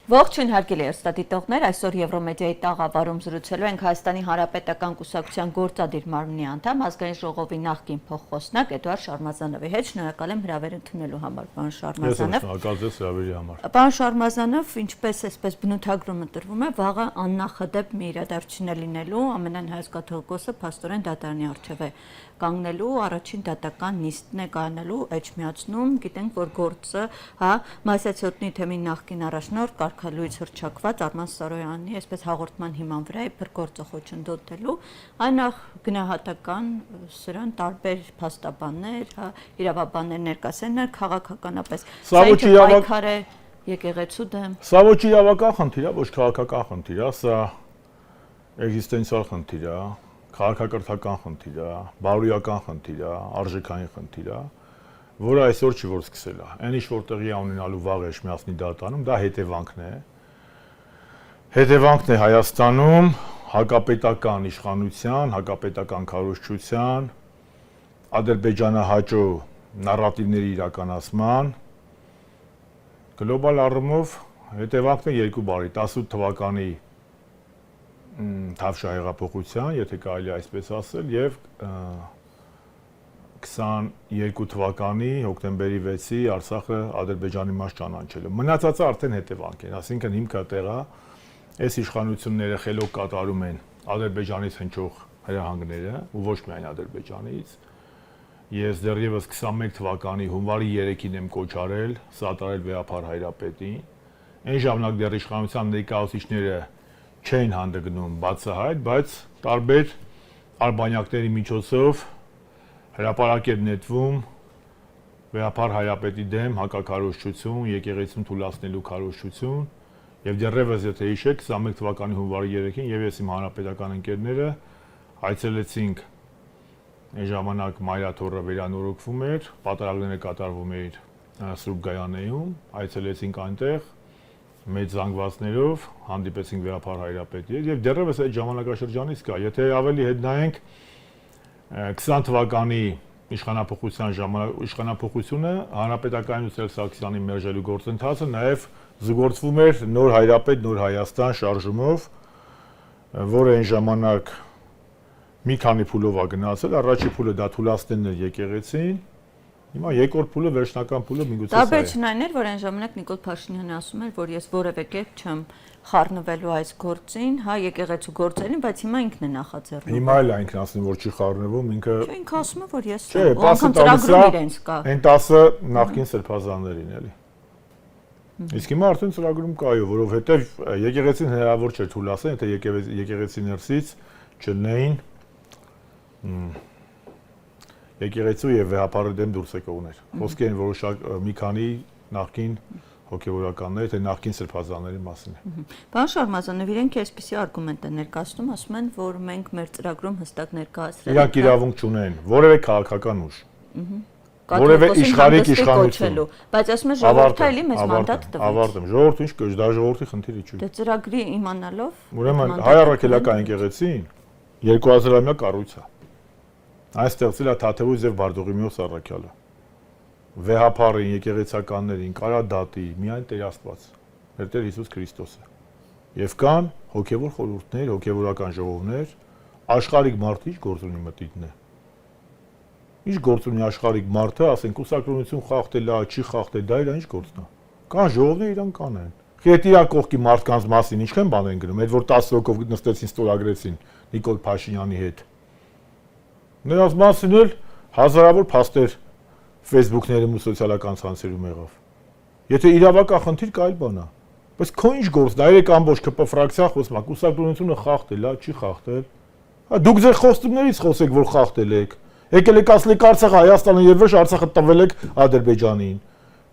Ողջույն հարգելի հեռուստադիտողներ, այսօր Եվրոմեդիայի տաղավարում զրուցելու ենք Հայաստանի Հանրապետական կուսակցության գործադիր մարմնի անդամ ազգային ժողովի նախկին փոխխոսնակ Էդուարդ Շարմազանովի հետ։ Շնորհակալ եմ հրավեր ընդունելու համար, պարոն Շարմազանով։ Շնորհակալ եմ հրավերի համար։ Պարոն Շարմազանով, ինչպես այսպես բնութագրումը տրվում է, վաղը աննախադեպ մի իրադարձություն է լինելու, ամենայն հայոց կաթողիկոսը փաստորեն դատարանի առջև է կանգնելու, առաջին դատական նիստն է կայանալու Էջմիածնում, գիտենք, որ գործը, Մասյացյոտնի թեմի նախկին առաջնորդ կարգալույց հռչակված Արման Սարոյանի այսպես հաղորդման հիման վրա է փրկորձը խոչընդոտելու, այնախ գնահատական սրան տարբեր փաստաբաններ, իրավաբաններ ներկայացել են քաղաքականապես։ Սա պայքար է եկեղեցու դեմ։ Սա ոչ իրավական խնդիր է, ոչ քաղաքական խնդիր է, սա էգզիստենցիալ խնդիր է, քաղաքակրթական խնդիր է, բարոյական խնդիր է, արժեքային խնդիր է, որը այսօր չի որ սկսել է։ Այն ինչ որ տեղի ունենալու վաղ Էջմիածնի դատարանում, դա հետևանքն է։ Հետևանքն է Հայաստանում հակապետական իշխանության, հակապետական քարոզչության, ադրբեջանահաճո նարատիվների իրականացման գլոբալ առումով հետևանքն է երկու բարի 18 թվականի Թավշյա հեղափոխության, եթե կարելի այսպես ասել, եւ 22 թվականի հոկտեմբերի 6-ի Արցախը Ադրբեջանի մաս ճանաչելը։ Մնացածը արդեն հետևանք են, ասինքն հիմքը տեղա այս իշխանությունները խելոք կատարում են Ադրբեջանից հնչող հրահանգները, ու ոչ միայն Ադրբեջանից։ Ես դեռևս 21 թվականի հունվարի 3-ին եմ կոչ արել սատարել վեհափար Հայրապետին։ Այն ժամանակ դեռ իշխանության ներկայացուցիչները չեն հանդգնում բացահայտ, բայց տարբեր արբանյակների միջոցով հրապարակ էր նետվում վեհափար Հայրապետի դեմ հակաքարոզչություն, եկեղեցին թուլացնելու քարոզչություն, եւ դեռևս եթե հիշեք 21 թվականի հունվարի 3-ին եւ ես իմ հանրապետական ընկերները այցելեցինք այն ժամանակ Մայրաթոռը վերանորոգվում էր, պատարագները կատարվում էր Սուրբ Գայանեում, այցելեցինք այնտեղ մեծ զանգվածներով հանդիպեցինք վեհափար Հայրապետի հետ եւ դեռևս այդ ժամանակաշրջանից կա, եթե ավելի հետ նայենք 20 թվականի իշխանապողությունը հանրապետական Սերժ Սարգսյանի մերժելու գործընթացը նաև զուգորդվում էր նոր Հայրապետ, նոր Հայաստան շարժումով, որը այն ժամանակ մի քանի փուլով է գնացել, առաջի փուլը դա թուլացնելն էր եկեղեցին, հիմա երկրորդ փուլը վերջնական փուլը միգուցե սա է։ Տարբերությունն էր, որ այն ժամանակ Նիկոլ Փաշինյանը ասում էր, որ ես որևէ կերպ չեմ խառնվելու այս գործին, եկեղեցու գործերին, բայց հիմա ինքն է նախաձեռնում։ Հիմա էլ ինքն ասում որ չի խառնվում, ինքը ինքը ասում է, որ ես անգամ ծրագրում իրենց կա։ Այն 10 նախկին սրբազաններին էլի։ Իսկ հիմա արդեն ծրագրում կա, որովհետև եկեղեցին հնարավոր չէ թույլատրել, եթե եկեղեցի ներսից չլինեին եկեղեցու եւ վեհապարի դեմ դուրս եկողներ։ Խոսքի են որոշակ մի քանի նախկին հոգեվորականներ, թե նախկին սրբազանների մասին է։ Պարոն Շարմազանով, իրենք այսպիսի արգումենտ են ներկայացնում, ասում են, որ մենք մեր ծրագրում հստակ ներկայացրել ենք։ Իրանք իրավունք չունեն, որևէ քաղաքական ուժ։ Որևէ իշխանիկ իշխանություն։ Բայց ասում են ժողովուրդը էլի մեզ մանդատ տվեց։ Ավարտեմ, ժողովուրդը ինչ կոչ, դա ժողովրդի խնդիրը չի։ Դե ծրագրի իմանալով։ Ուրեմն հայ առաքելական եկեղեցին 2000-ամյա կառույց է։ Այն ստեղծել է Թաթևոս եւ Բարդուղիմեոս առաքյալը։ Վեհափարին, եկեղեցականներին, կարադատի, միայն Տեր Աստված, մեր Տեր Հիսուս Քրիստոսը։ Եվ կան հոգևոր խորհուրդներ, հոգևորական ժողովներ, աշխարհիկ մարդը ինչ գործ ունի մտիքն է։ Ինչ գործ ունի աշխարհիկ մարդը, ասենք կուսակրոնություն խախտել է, չի խախտել, դա իր ինչ գործն է։ Կան ժողովներ իրան կանեն։ Խետիրա կողքի մարդկանց մասին ինչքան բան են գրում, այդ որ 10 հոգով նստեցին ստորագրեցին Նիկոլ Փաշինյանի հետ։ Նրանց մասին էլ հազարավոր փաստեր Facebook-ներում ու սոցիալական ցանցերում եղավ։ Եթե իրավական խնդիր կա, այլ բան է։ Բայց քո ինչ գործն է, երեք ամբողջ ԿՊ ֆրակցիա խոսում է, կուսակրոնությունը խախտել է, չի խախտել։ Դուք ձեր խոստումներից խոսեք, որ խախտել եք։ Եկել եք ասել եք Արցախը Հայաստանը եւ ոչ Արցախը տվել եք Ադրբեջանին։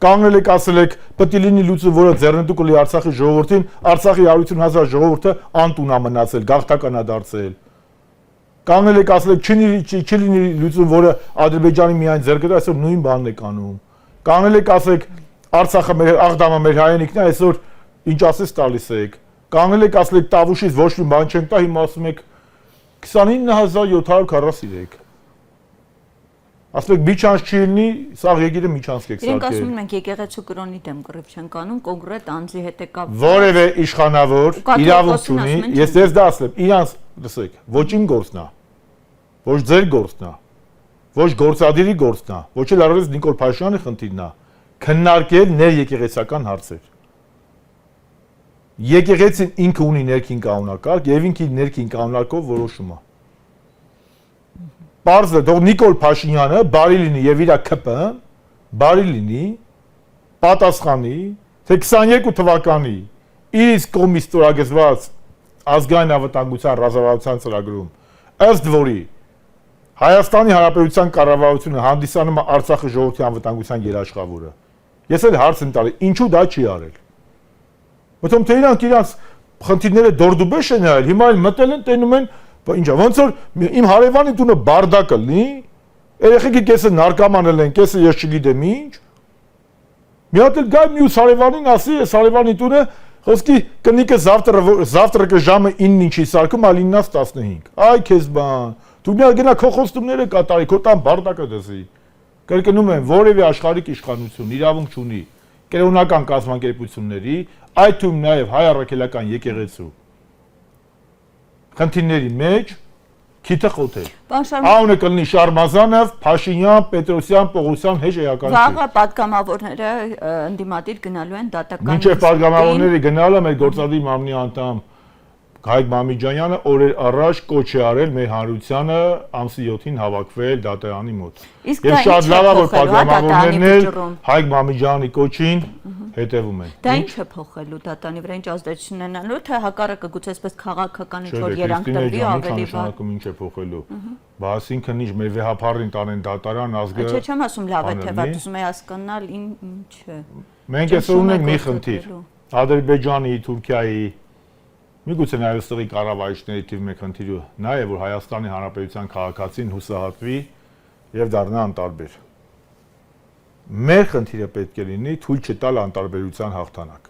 Կանգնել եք ասել եք պետք է լինի լուծում, որը ձեռնտու կլի Արցախի ժողովրդին, Արցախի 150,000 ժողովուրդը անտուն է մնացել, գաղթական է դարձել։ Կանգնել եք ասել եք չի լինի լուծում, որը Ադրբեջանի միայն ձեռքը դա այսօր նույն բանն եք անում։ Կանգնել եք ասել եք Արցախը մեր Աղդամը մեր հայրենիքն է, այսօր ինչ ասես տալիս եք։ Կանգնել եք ասել եք Տավուշից ոչ մի բան չենք տա, հիմա ասում եք 29743։ ասեք միջանց չի լինի, սա եկիրը միջանց կեք Իրենք սարքել։ ասում են մենք եկեղեցու կրոնի դեմ կռիվ չենք անում, կոնկրետ անձի հետ է կապված։ Որևէ իշխանավոր իրավունք ունի, ես դες դա ասեմ, իրանց, լսեք, ոչ իմ գործն է, ոչ ձեր գործն է, ոչ գործադիրի գործն է, ոչ էլ առանց Նիկոլ Փաշինյանի խնդիրն է, քննարկել ներեկեղեցական հարցեր։ Եկեղեցին ինքը ունի ներքին կանոնակարգ եւ ինքի ներքին կանոնակով որոշում է։ Պարզը դող Նիկոլ Փաշինյանը բարի լինի եւ իր ԿՊ-ը բարի լինի, պատասխանի, թե 22 թվականի իր կողմից ստորագրված ազգային անվտանգության ռազմավարության ծրագրում ըստ որի Հայաստանի Հանրապետության կառավարությունը հանդիսանում է Արցախի ժողովրդի անվտանգության երաշխավորը։ Ես էլ հարց եմ տալի, ինչու դա չի արել։ Որտեղ թե իրանք խնդիրները դորդուբեշ են արել, հիմա էլ մտել են տենում են, ինչա, ոնց որ իմ հարևանի տունը բարդակը լինի, երեխեքի կեսը նարկամանել են, կեսը ես չգիտեմ ինչ։ Մի հատ էլ գա մյուս հարևանին ասի, այս հարևանի տունը խոսքի կնիկը завтра ժամը 9-ին չի սարքում, այլ 9-ից 15։ Այ քեզ բան։ Դու մի գնա քո խոստումները կատարի, քո տան բարդակը դզի։ Կրկնում եմ, որևէ աշխարհիկ իշխանություն իրավունք չունի կերոնական կազմակերպությունների, այդ թվում նաև հայ առաքելական եկեղեցու խնդիրների մեջ քիթը խոթել։ Անունը կլինի Շարմազանով, Փաշինյան, Պետրոսյան, Պողոսյան հեշ էականություն։ Վաղը պատգամավորները ընդդիմադիր գնալու են դատական։ Մինչև պատգամավորները գնալը մեր գործադիր մամնի անդամ Հայկ Մամիջանյանը օրեր առաջ կոչ է արել մեր հանրությանը ամսի 7-ին հավաքվել դատարանի մոտ։ Եվ շատ լավ է որ պատգամավորներն էլ Հայկ Մամիջյանի կոչին հետևում են։ Դա ինչ է փոխելու դատարանի վրա, ինչ ազդեցություն ունենալու, թե հակառակը գուցե այսպես քաղաքական ինչ-որ երանգ տրվի ավելի վատ։ Ինչ է փոխելու։ Բա այսինքն ինչ մեր վեհապարին տանեն դատարան ազգը։ Չէ, չեմ ասում լավ է թե վատ, ուզում եմ հասկանալ ինչ է։ Մենք այսօր ունենք մի խնդիր։ Ադրբեջանի, Թուրքիայի Միգուցե նաև ստղի կառավարիչների թիվ 1 խնդիրը նա է, որ Հայաստանի Հանրապետության քաղաքացին հուսահատվի եւ դառնա անտարբեր։ Մեր խնդիրը պետք է լինի թույլ չտալ անտարբերության հաղթանակ։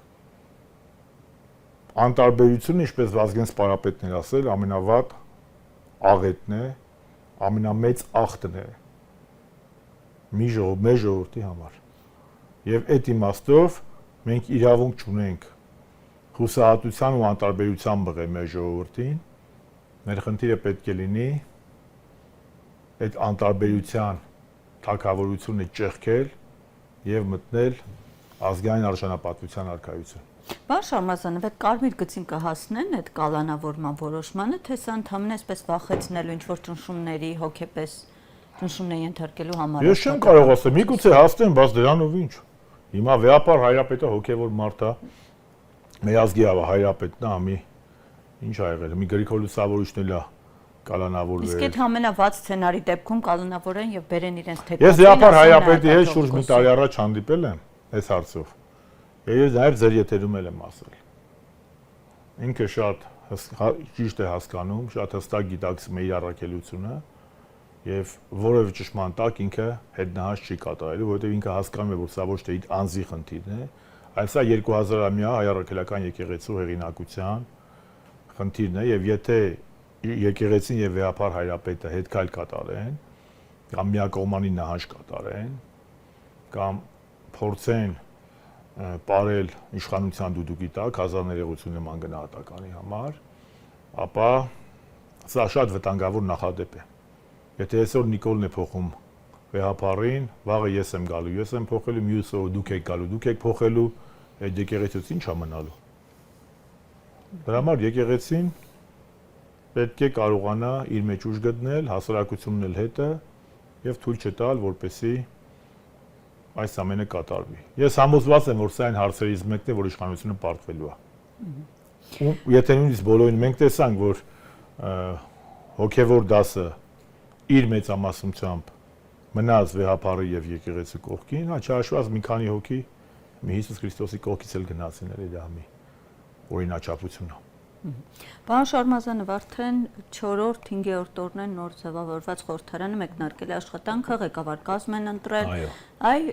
Անտարբերությունը, ինչպես Վազգեն Սպարապետն էր ասել, ամենավատ աղետն է, ամենամեծ ախտն է մեր ժողովրդի համար։ Եվ այդ իմաստով մենք իրավունք չունենք հուսահատության ու անտարբերության բղել մեր ժողովրդին, մեր խնդիրը պետք է լինի այդ անտարբերության թագավորությունը ճեղքել եւ մտնել ազգային արժանապատվության արքայություն։ Պարոն Շարմազանով, այդ կարմիր գծին կհասնեն այդ կալանավորման որոշմանը, թե սա ընդհանրապես այսպես վախեցնելու ինչ-որ ճնշումների հոգեպես ճնշումներ ենթարկելու համար։ Ես չեմ կարող ասել, միգուցե հասնեն, բայց դրանով ինչ։ Հիմա վեհապար հայրապետը հոգեվոր մարդ է, մեր ազգի հայրապետն է, մի ինչ ա եղել, մի Գրիգոր Լուսավորիչն էլ է կալանավորվել։ Իսկ այդ ամենավատ սցենարի դեպքում կալանավորեն եւ բերեն իրենց թեկնածին։ Ես վեհապար հայրապետի հետ շուրջ մի տարի առաջ հանդիպել եմ այս հարցով։ Ես նաև ձեր եթերում եմ ասել։ Ինքը շատ ճիշտ է հասկանում, շատ հստակ գիտակցում է իր առաքելությունը եւ որևէ ճշմարան տակ ինքը հետնահաս չի կատարելու, որովհետեւ ինքը հասկանում է, որ սա ոչ թե իր անձի խնդիրն է, այլ սա 2000-ամյա հայ առաքելական եկեղեցու հեղինակության խնդիրն է եւ եթե եկեղեցին եւ վեհապար հայրապետը հետքայլ կատարեն կամ միակողմանի նահանջ կատարեն կամ փորձեն ապարել իշխանության դուդուկի տակ հազարներեղություն նման գնահատականի համար, ապա սա շատ վտանգավոր նախադեպ է։ Եթե այսօր Նիկոլն է փոխում վեհապարին, վաղը ես եմ գալու, ես եմ փոխելու, մյուս օրը դուք եք գալու, դուք եք փոխելու, այդ եկեղեցուց ինչ է մնալու։ Դրա համար եկեղեցին պետք է կարողանա իր մեջ ուժ գտնել, հասարակությունն էլ հետը եւ թույլ չտալ, որպեսզի այս ամենը կատարվի։ Ես համոզված եմ, որ սա այն հարցերից մեկն է, որ իշխանությունը պարտվելու է։ Ու եթե նույնիսկ բոլորին մենք տեսանք, որ հոգևոր դասը իր մեծամասնությամբ մնաց վեհապարի եւ եկեղեցու կողքին, հա չհաշված մի քանի հոգի մի Հիսուս Քրիստոսի կողքից էլ գնացին, էլի դա մի օրինաչափություն է։ Պարոն Շարմազանով, արդեն 4-րդ, 5-րդ օրն են նոր ձևավորված խորհրդարանը մեկնարկել աշխատանքը, ղեկավար կազմ են ընտրել։ Այ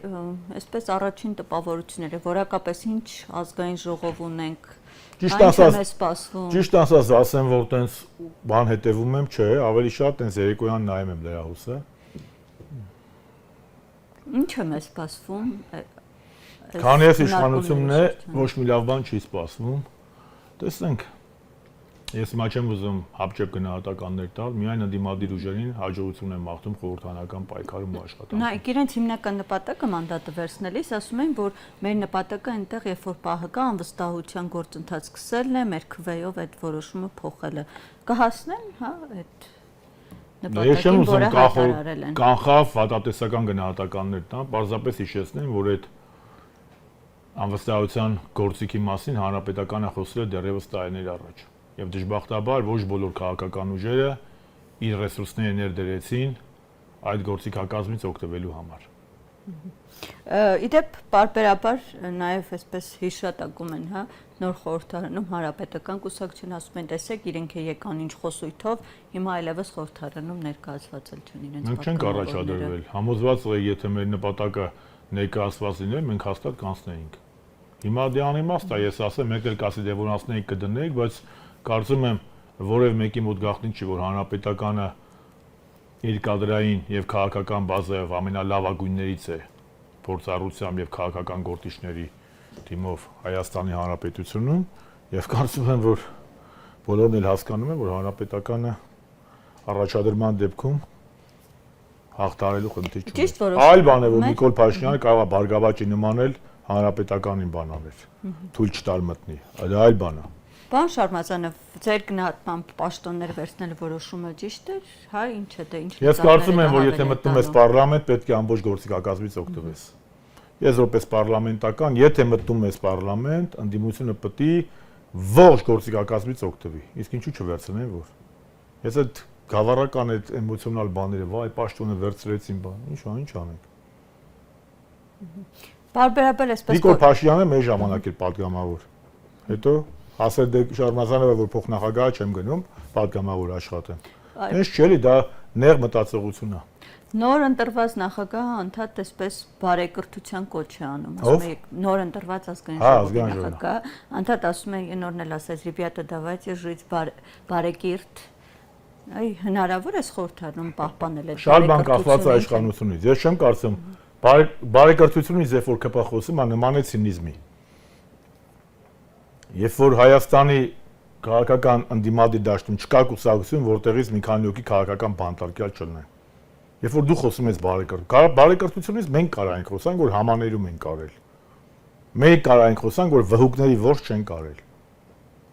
այսպես առաջին տպավորությունները, որակապես ինչ ազգային ժողով ունենք։ Ճիշտ ասած, ասեմ, որ տենց բան հետևում եմ, չէ, ավելի շատ տենց երեկոյան նայում եմ լրահոսը։ Ինչ է մեզ սպասվում։ Քանի ես իշխանությունն է, ոչ մի լավ բան չի սպասվում։ Տեսնենք։ Ես հիմա չեմ ուզում հապճեպ գնահատականներ տալ, միայն ընդդիմադիր ուժերին հաջողություն եմ մաղթում խորհրդանական պայքարում ու աշխատանքում։ Նայեք, իրենց հիմնական նպատակը մանդատը վերցնելիս ասում են, որ մեր նպատակը այնտեղ, երբ որ պահը կա, անվստահության գործընթաց սկսելն է, մեր քվեով այդ որոշումը փոխելը։ Կհասնեն, հա, այդ նպատակին, որը հայտարարել են։ Կանխավ վատատեսական գնահատականներ տան, պարզապես հիշեցնեմ, որ այդ անվստահության գործիքի մասին հանրապետականը խոսել է դեռևս տարիներ առաջ։ Եվ դժբախտաբար ոչ բոլոր քաղաքական ուժերը իր ռեսուրսները ներդրեցին այդ գործիքակազմից օգտվելու համար։ Իդեպ պարբերաբար նաև այսպես հիշատակում են, հա, նոր խորհրդարանում հանրապետական կուսակցություն ասում են, տեսեք, իրենք եկան ինչ խոսույթով, հիմա այլևս խորհրդարանում ներկայացված չեն իրենց։ Մենք չենք առաջադրվել, համոզված եք, եթե մեր նպատակը ներկայացված լիներ, մենք հաստատ կանցնեինք։ Հիմա դե անիմաստ է, ես ասեմ, մեկ էլ կասի դե որ անցնեիք կդնեիք, բայց կարծում եմ որև մեկի մոտ գաղտնիք չի, որ հանրապետականը իր կադրային եւ քաղաքական բազայով ամենալավագույններից է փորձառությամբ եւ քաղաքական գործիչների թիմով Հայաստանի Հանրապետությունում եւ կարծում եմ, որ բոլորն էլ հասկանում են, որ հանրապետականը առաջադրման դեպքում հաղթարելու խնդիր չունի։ Այլ բան է, որ Նիկոլ Փաշինյանը կարող է բարգավաճի նմանել հանրապետականին բան աներ, թույլ չտալ մտնի, այլ բան է։ Պարոն Շարմազանով, ձեր գնահատմամբ պաշտոններ վերցնել որոշումը ճիշտ էր, հա, ինչ է դա, ինչ։ Ես կարծում եմ, որ եթե մտնում ես պարլամենտ, պետք է ամբողջ գործիքակազմից օգտվես։ Ես որպես պարլամենտական, եթե մտնում ես պարլամենտ, ընդդիմությունը պետք է ողջ գործիքակազմից օգտվի։ Իսկ ինչու չվերցնեն որ։ Ես այդ գավառական այդ էմոցիոնալ բաները, վայ, պաշտոնը վերցրեցին բան, ինչ անենք։ Բարբերաբար այսպես Նիկոլ Փաշինյանը մեր ժամանակ էր պատգամավոր։ Հետո ասել դե Շարմազանովը որ փոխնախագահ չեմ գնում, պատգամավոր աշխատեմ։ Ինչ չէ, դա նեղ մտածողություն է։ Նոր ընտրված նախագահը անդադ այսպես բարեկրթության կոչ է անում, ասում է նոր ընտրված ազգային ժողովի նախագահ, անդադ ասում է նորն էլ ասեց, «Ребята, давайте жить բարեկիրթ»։ Այ հնարավոր է խորհրդարանում պահպանել այդ շատ բան կախված է իշխանությունից։ Ես չեմ կարծում բարեկրթությունից երբ որ կպա խոսում, նման է ցինիզմի։ Երբ որ Հայաստանի քաղաքական ընդդիմադիր դաշտում չկա կուսակցություն, որտեղից մի քանի հոգի քաղաքական բանտարկյալ չլինեն։ Երբ որ դու խոսում ես բարեկրթությունից մենք կարայինք խոսանք, որ համաներում են կարել։ Մենք կարայինք խոսանք, որ վհուկների ворջ չեն կարել։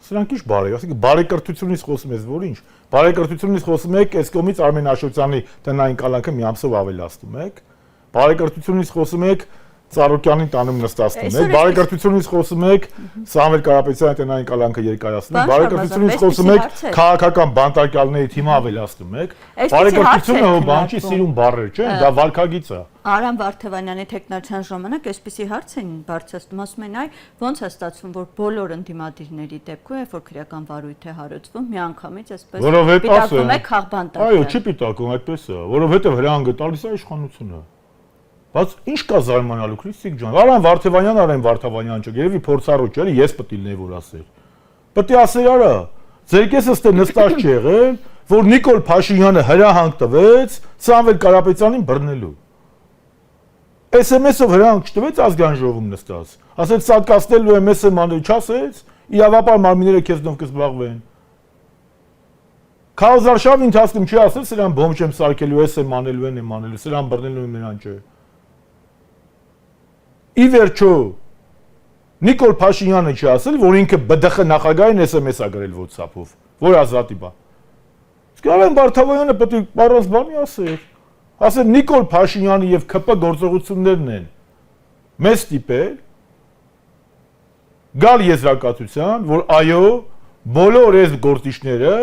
Սրանք ինչ ասենք բարեկրթությունից խոսում ես, որ ինչ։ Բարեկրթությունից խոսում եք, այս կողմից Արմեն Աշոտյանի տնային կալանքը մի ամսով ավելացնում եք։ Բարեկրթությունից խոսում եք Ծառուկյանին տանում նստացնում եք, բարեկրթությունից խոսում եք Սամվել Կարապետյանի տնային կալանքը երկարացնում, բարեկրթությունից խոսում եք քաղաքական բանտարկյալների թիմը ավելացնում եք, բարեկրթությունը հո բան չի, սիրուն բառեր, չէ՞, դա վարքագիծ է։ Արամ Վարդևանյանի թեկնարության ժամանակ այսպիսի հարց են բարձրացնում, ասում են, այ ոնց է ստացվում, որ բոլոր ընդդիմադիրների դեպքում, երբ որ քրեական վարույթ է հարուցվում, միանգամից այսպես պիտակում է քաղբանտարկը։ Այո, չի պիտակում, այդպես է, որովհետև հրանգը տալիս է իշխանությունը։ Բայց ինչ կա զարմանալու Քրիստիկ ջան։ Արամ Վարդևանյան չէ, երևի փորձառու չէ, ես պետք է լինեի որ ասեր։ Պետք է ասեր արա։ Ձեր կեսս դե նստած չի եղել, որ Նիկոլ Փաշինյանը հրահանգ տվեց Սամվել Կարապետյանին բռնելու։ SMS-ով հրահանգ չտվեց ազգային ժողովում նստած։ Ասեց սատկացնելու եմ SM անել չասեց, իրավապար մարմինները քեզնով կզբաղվեն։ Քարոզարշավի ընթացքում չի ասել սրան բոմբ չեմ սարքելու, SM անելու են, անելու, սրան բռնելու եմ նրան չէ։ Ի վերջո Նիկոլ Փաշինյանը չի ասել, որ ինքը ԲԴԽ նախագահին SMS-ա գրել WhatsApp-ով, որ ազատի բա։ Իսկ Արամ Վարդևանյանը պետք է առանց բանի ասեր։ Ասել Նիկոլ Փաշինյանը եւ ԿՊ գործողություններն են մեզ ստիպել գալ եզրակացության, որ այո, բոլոր այս գործիչները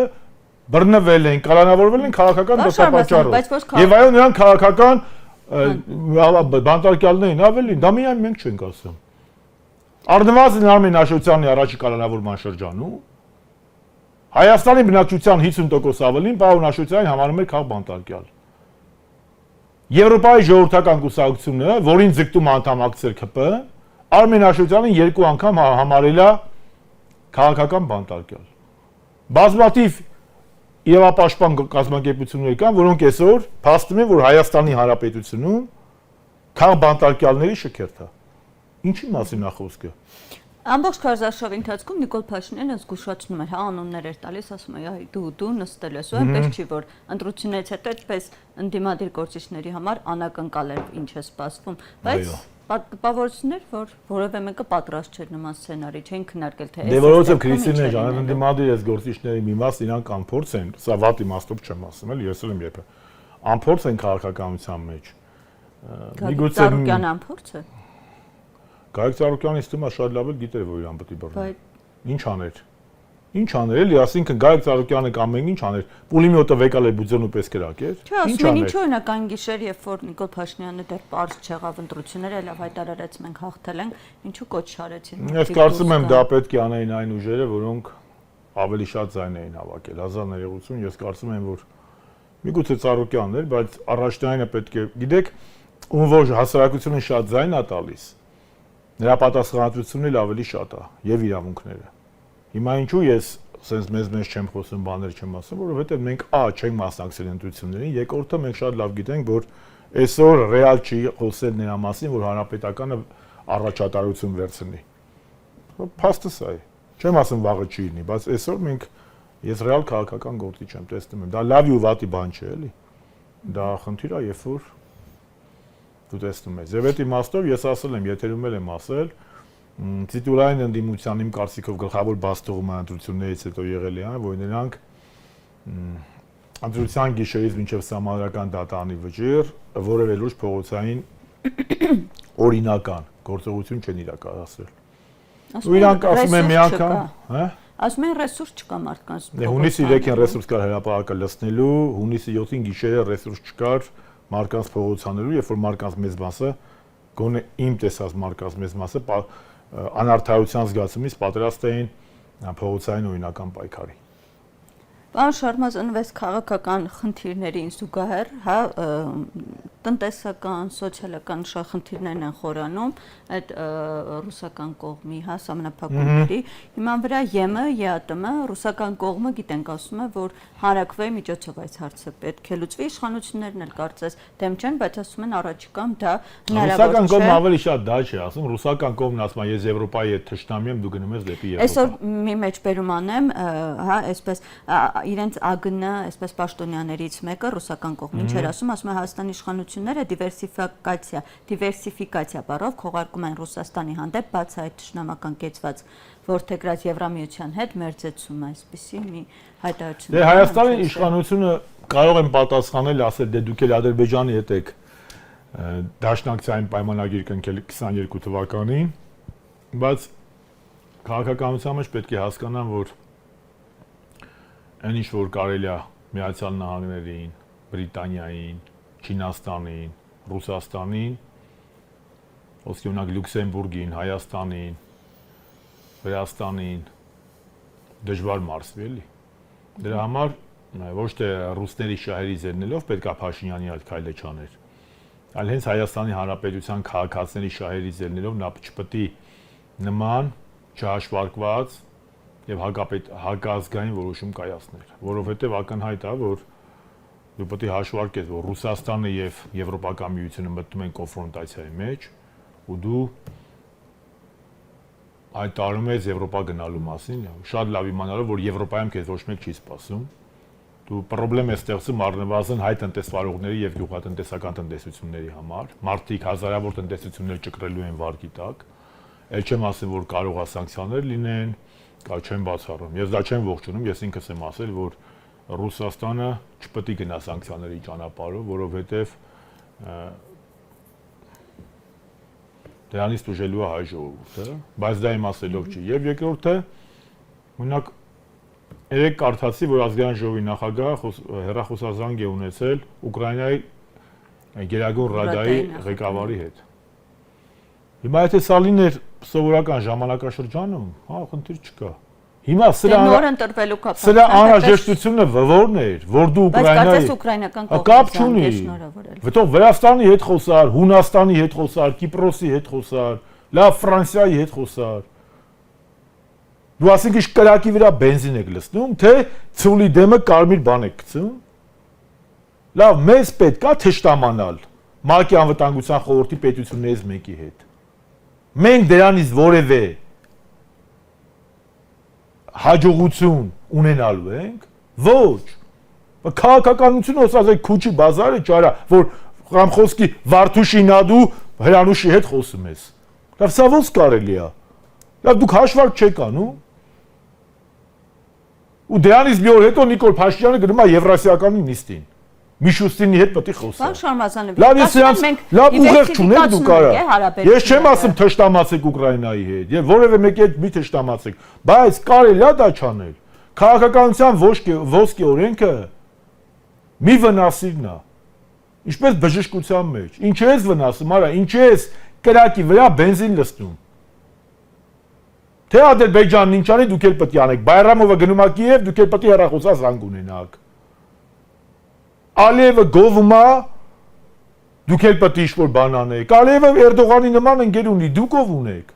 բռնվել են, կալանավորվել են քաղաքական դատապարտարով։ Եվ այո, նրանք քաղաքական բանտարկյալներին ավելին, դա միայն մենք չենք ասում։ Առնվազն Արմեն Աշոտյանի առաջի կալանավորման շրջանում Հայաստանի բնակչության 50% ավելին պարոն Աշոտյանին համարում էր քաղբանտարկյալ։ Եվրոպայի ժողովրդական կուսակցությունը, որին ձգտում անդամակցել ԿՊ, Արմեն Աշոտյանին 2 անգամ համարել է քաղաքական բանտարկյալ։ Բազմաթիվ իրավապաշտպան կազմակերպություններ կան, որոնք այսօր փաստում են, որ Հայաստանի Հանրապետությունում Քաղբանտարկյալների շքերթա։ Ինչի մասին է խոսքը։ Ամբողջ քարոզարշավի ընթացքում Նիկոլ Փաշինյանը զգուշացնում էր, անուններ էր տալիս, ասում է, այ դու նստել ես, ու այնպես չի, որ ընտրությունից հետո այդպես ընդդիմադիր գործիչների համար անակնկալ էր ինչ է սպասվում, բայց տպավորություններ, որ որևէ մեկը պատրաստ չէր նման սցենարի, չէին քննարկել թե Դե որովհետև Քրիստինե ջան, ընդդիմադիր այս գործիչների մի մաս իրանք անփորձ են, սա վատ իմաստով չեմ ասում, էլի ես եմ երբ անփորձ են քաղաքականության մեջ։ Միգուցե Ծառուկյանը անփորձ է։ Գայք Ծառուկյանից թվում է շատ լավ էլ գիտեր, որ իրան պետք է բռնի։ Ինչ աներ։ Ինչ աներ, էլի, ասինքն Գայք Ծառուկյանը կամ մենք ինչ աներ, պուլիմյոտը վեկալ է բուձենու պես կրակեր։ Չէ, ասում են ինչ օրինակ այն գիշեր, երբ որ Նիկոլ Փաշինյանը դեռ պարզ չեղավ ընտրությունները, լավ հայտարարեց մենք հաղթել ենք, ինչու կոչ շարեցին։ Ես կարծում եմ դա պետք է անեին այն ուժերը, որոնք ավելի շատ ձայն էին հավաքել։ Հազար ներողություն, ես կարծում եմ, որ միգուցե Ծառուկյանն էր, բայց առաջնայինը պետք է, գիտեք, ում որ հասարակությունը շատ ձայն է տալիս, նրա պատասխանատվությունն էլ ավելի շատ է եւ իրավունքները։ Հիմա ինչու ես sense մեզ չեմ խոսում, բաներ չեմ ասում, որովհետեւ մենք չենք մասնակցել ընտրություններին, երկրորդը մենք շատ լավ գիտենք, որ այսօր ռեալ չի խոսել նրա մասին, որ հանրապետականը առաջատարություն վերցնի։ Փաստը սա է։ Չեմ ասում վաղը չի լինի, բայց այսօր մենք ես ռեալ քաղաքական գործիչ եմ, տեսնում եմ։ Դա լավի ու վատի բան չէ, էլի։ Դա խնդիր է, երբ որ դու տեսնում ես։ Եվ այդ իմաստով ես ասել եմ, եթերում եմ ասել, Տիտուլային ընդդիմության իմ կարծիքով գլխավոր բաստողումը ընտրություններից հետո եղել է, որ նրանք ընտրության գիշերից մինչև սահմանադրական դատանի վճիռ որևէ լուրջ փողոցային օրինական գործողություն չեն իրականացրել։ Ու իրանք ասում են մի անգամ, հա? Ասում են ռեսուրս չկա մարդկանց։ Հունիսի 3-ին ռեսուրս կար հրապարակը լցնելու, հունիսի 7-ին գիշերը ռեսուրս չկար մարդկանց փողոցանելու, երբ որ մարդկանց մեծ մասը, գոնե իմ տեսած մարդկանց մեծ մասը անարդարության զգացումից պատրաստ էին փողոցային օրինական պայքարի։ Պարոն Շարմազան, ըստ քաղաքական խնդիրներին զուգահեռ, հա, տնտեսական, սոցիալական շատ խնդիրներն են խորանում այդ ռուսական կողմի, հա, սահմանափակումների։ Հիմա վրա ԵՄ, ԵԱՏՄ, ռուսական կողմը գիտենք ասում է, որ հանրակրվեի միջոցով այս հարցը պետք է լուծվի, իշխանություններն էլ կարծես դեմ չեն, բայց ասում են առաջիկամ դա հնարավոր չէ։ Ռուսական կողմը ավելի շատ դա չի ասում, ռուսական կողմն ասում է, ես Եվրոպայի հետ թշնամի եմ, դու գնում ես դեպի Եվրոպա։ Այսօր մի մեջբերում անեմ, հա, այսպես իրենց ԱԳՆ, այսպես պաշտոնյաներից մեկը ռուսական կողմին չէր ասում է Հայաստանի իշխանությունները դիվերսիֆիկացիա բառով քողարկում են Ռուսաստանի հանդեպ բաց այդ ճշնամական կեցված ворթեգրած Եվրամիության հետ մերձեցում է, այսպեսի մի հայտարարություն։ Դե Հայաստանի իշխանությունը կարող են պատասխանել, ասել դե դուք էլ Ադրբեջանի հետ եք դաշնակցային պայմանագիր կնքել 22 թվականին, բայց քաղաքականության մեջ պետք է հասկանան, որ այն ինչ որ կարելի է Միացյալ Նահանգներին, Բրիտանիային, Չինաստանին, Ռուսաստանին, ոսկե Լյուքսեմբուրգին, Հայաստանին, Վրաստանին դժվար մարսվի էլի։ Դրա համար ոչ թե ռուսների շահերի զերնելով պետք է Փաշինյանի այդ քայլը չաներ, այլ հենց Հայաստանի Հանրապետության քաղաքացիների շահերի զերնելով նա չպետք է նման չհաշվարկված եւ հակազգային որոշում կայացներ, որովհետեւ ակնհայտ է, որ դու պետք է հաշվարկես, որ Ռուսաստանը եւ Եվրոպական միությունը մտնում են կոնֆրոնտացիայի մեջ, ու դու հայտարարում ես Եվրոպա գնալու մասին, շատ լավ իմանալով, որ Եվրոպայում քեզ ոչ մեկ չի սպասում, դու խնդրեմ ես ստեղծում առնվազն հայ տնտեսվարողների եւ գյուղատնտեսական տնտեսությունների համար, մարդիկ հազարավոր տնտեսություններ ճկրելու են վարկի տակ, ել չեմ ասում, որ կարող է սանկցիաներ լինեն, կա չեմ բացառում։ Ես դա չեմ ողջունում, ես ինքս եմ ասել, որ Ռուսաստանը չպետք է գնա սանկցիաների ճանապարհով, որովհետև դրանից դժելու է հայ ժողովուրդը, բայց դա իմ ասելով չի։ Եվ երկրորդը, օրինակ, երեք կարդացի, որ ազգային ժողովի նախագահ հեռախոսազանգ է ունեցել Ուկրաինայի Գերագույն ռադայի ղեկավարի հետ։ Հիմա եթե սա լիներ սովորական ժամանակաշրջանում, հա, խնդիր չկա։ Հիմա սրա անհրաժեշտությունը ո՞րն էր, որ դու Ուկրաինայի կապ չունի։ Որտեղ Վրաստանի հետ խոսար, Հունաստանի հետ խոսար, Կիպրոսի հետ խոսար, լավ Ֆրանսիայի հետ խոսար։ Դու ասենք իշ կրակի վրա բենզին եք լցնում, թե ցուլի դեմը կարմիր բան եք գցում։ Լավ, մեզ պետք է թշտամանալ։ ՄԱԿ-ի անվտանգության խորհրդի պետություններից մեկի հետ։ Մենք դրանից որևէ հաջողություն ունենալու ենք, ոչ։ Քաղաքականությունը ասած քուչի բազարը ճարա, որ կամ խոսքի Վարդուշինադու Հրանուշի հետ խոսում ես։ Դա սա ոնց կարելի է։ Դա դուք հաշվարկ չեք անում։ Ու դրանից մի օր հետո Նիկոլ Փաշինյանը գնում է Եվրասիականի նիստին։ Միշուստինի հետ պետք է խոսա։ Պարոն Շարմազանովի, լավ ես նրանց լավ ուղեղ չունեք դուք արա։ Ես չեմ ասում թշտամացեք Ուկրաինայի հետ, եւ որևէ մեկի հետ մի թշտամացեք, բայց կարելի է դա չանել։ Քաղաքականության ոսկե օրենքը մի վնասիրն է։ Ինչպես բժշկության մեջ։ Ինչ ես վնասում, արա, ինչ ես կրակի վրա բենզին լցնում։ Թե Ադրբեջանն ինչ անի, դուք էլ պետք է անեք։ Բայրամովը գնում է Կիև, դուք էլ պետք է հեռախոսազանգ ունենաք։ Ալիևը գովում է, դուք էլ պետք է ինչ-որ բան անեք։ Ալիևը Էրդողանի նման ընկեր ունի, դուք ով ունեք։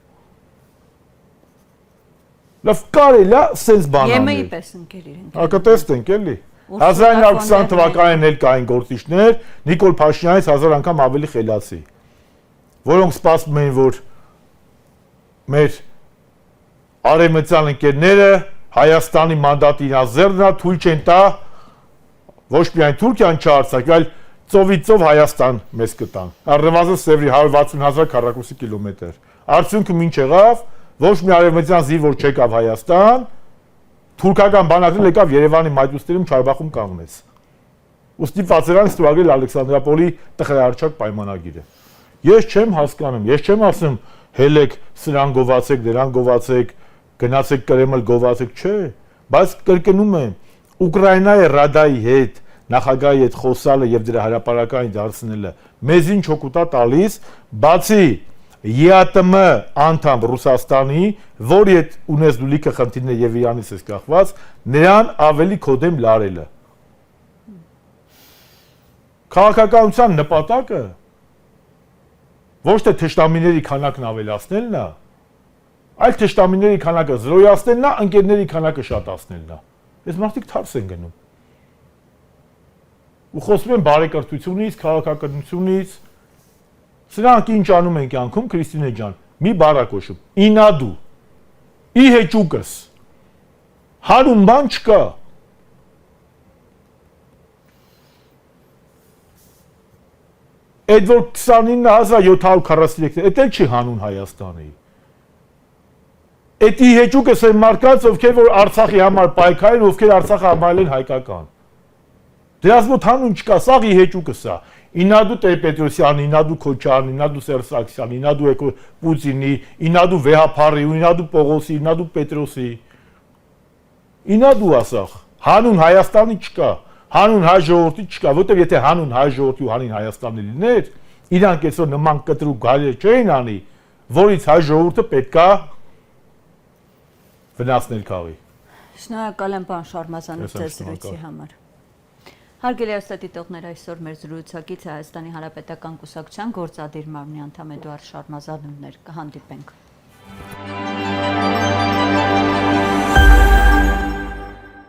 Լավ կարելի է սենց բան անել։ ԵՄ-ի պես ընկեր իրենք։ Ակտեստենք էլի։ 1920 թվականին էլ կային գործիչներ, Նիկոլ Փաշինյանից 1000 անգամ ավելի խելացի, որոնք սպասում էին, որ մեր արևմտյան ընկերները Հայաստանի մանդատի իրազերնա թույլ չեն տա ոչ միայն Թուրքիան չարցակի, այլ ծովից ծով Հայաստան մեզ կտան։ Առնվազն Սևրի 160,000 քառակուսի կիլոմետր։ Արդյունքը ինչ եղավ, ոչ մի արևմտյան զինվոր չեկավ Հայաստան, թուրքական բանակը եկավ Երևանի մայրուստերում Չարբախում կանգնեց։ Ուստի Պացերան ստորագրել Ալեքսանդրապոլի տխրահարչակ պայմանագիրը։ Ես չեմ հասկանում, ես չեմ ասում հելեք սրան գովացեք, դրան գովացեք, գնացեք Կրեմլ գովացեք, չէ, բայց կրկնում եմ, Ուկրաինայի Ռադայի հետ, նախագահի հետ խոսալը եւ դրա հրապարակային դարձնելը մեզ ինչ օգուտ է տալիս, բացի ԵԱՏՄ անդամ Ռուսաստանի, որի հետ ունես դու լիքը խնդիրներ եւ իրանից ես կախված, նրան ավելի կոդեմ լարելը։ Քաղաքականության նպատակը ոչ թե թշնամիների քանակն ավելացնելն է, այլ թշնամիների քանակը զրոյացնելն է, ընկերների քանակը շատացնելն է։ Այս մարդիկ թարս են գնում։ Ու խոսում են բարեկրթությունից, քաղաքականությունից։ Սրանք ինչ անում են կյանքում, Քրիստինե ջան, մի բառակոշում, ինադու, ի հեճուկս, հանուն բան չկա։ Այդ որ 29743, էդ էլ չի հանուն Հայաստանի։ Այդ ի հեճուկս են մարդկանց, ովքեր որ Արցախի համար պայքարեն, ովքեր Արցախը համարել են հայկական։ Դրանց մոտ հանուն չկա, սաղ ի հեճուկս է։ Ինադու Տեր-Պետրոսյան, Ինադու Քոչարյան, Ինադու Սերսակսյան, Ինադու Պուտինի, Ինադու Վեհափարի, Ինադու Պողոսի, Ինադու Պետրոսի։ Ինադու ասախ, հանուն Հայաստանի չկա, հանուն հայ ժողովրդի չկա, որտեղ եթե հանուն հայ ժողովրդի ու հանուն Հայաստանի լիներ, իրանք այսօր նման կտրուկ գալի չէին անի, որից հայ ժողովուրդը պետքա վնասներ քաղի։ Շնորհակալ եմ պարոն Շարմազանով ձեր զրույցի համար։ Հարգելի դիտողներ, այսօր մեր զրուցակից Հայաստանի Հանրապետական Կուսակցության գործադիր մարմնի անդամ Էդուարդ Շարմազանովն էր, կհանդիպենք։